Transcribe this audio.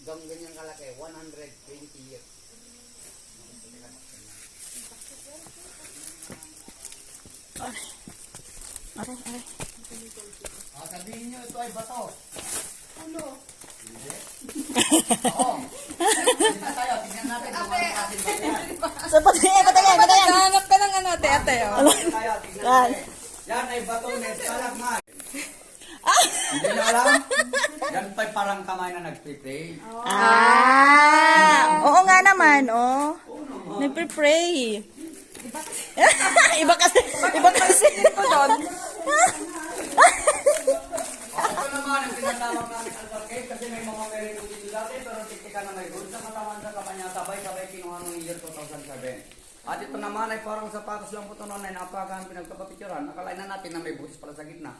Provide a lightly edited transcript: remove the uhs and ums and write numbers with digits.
ganyan kalaki, 120 years. Aray. Sabihin nyo, ito ay bato. Ulo. Hindi. Oo. Tingnan tayo, tingnan natin kung ano ating bato yan. So, patayin. Hanap ka ng ano, ate. Oh. Tingnan tayo, tingnan natin. Yan ay bato na stalagmite. Hindi na alam? Yan pa'y parang kamay na nagpipray. Oo nga naman, oh. Nagpre-pray. Iba kasi. Ito doon. Ito naman ang tinatawag namin Albert Cave kasi may mga meron dito dati pero tiktika na may gold sa katawan sa kapanya sabay-sabay kinuha noong year 2007. At ito naman ay parang sapatos lang po ito noon ay napakahan pinagkapapicturan. Akalain na natin na may buhos pala sa gitna.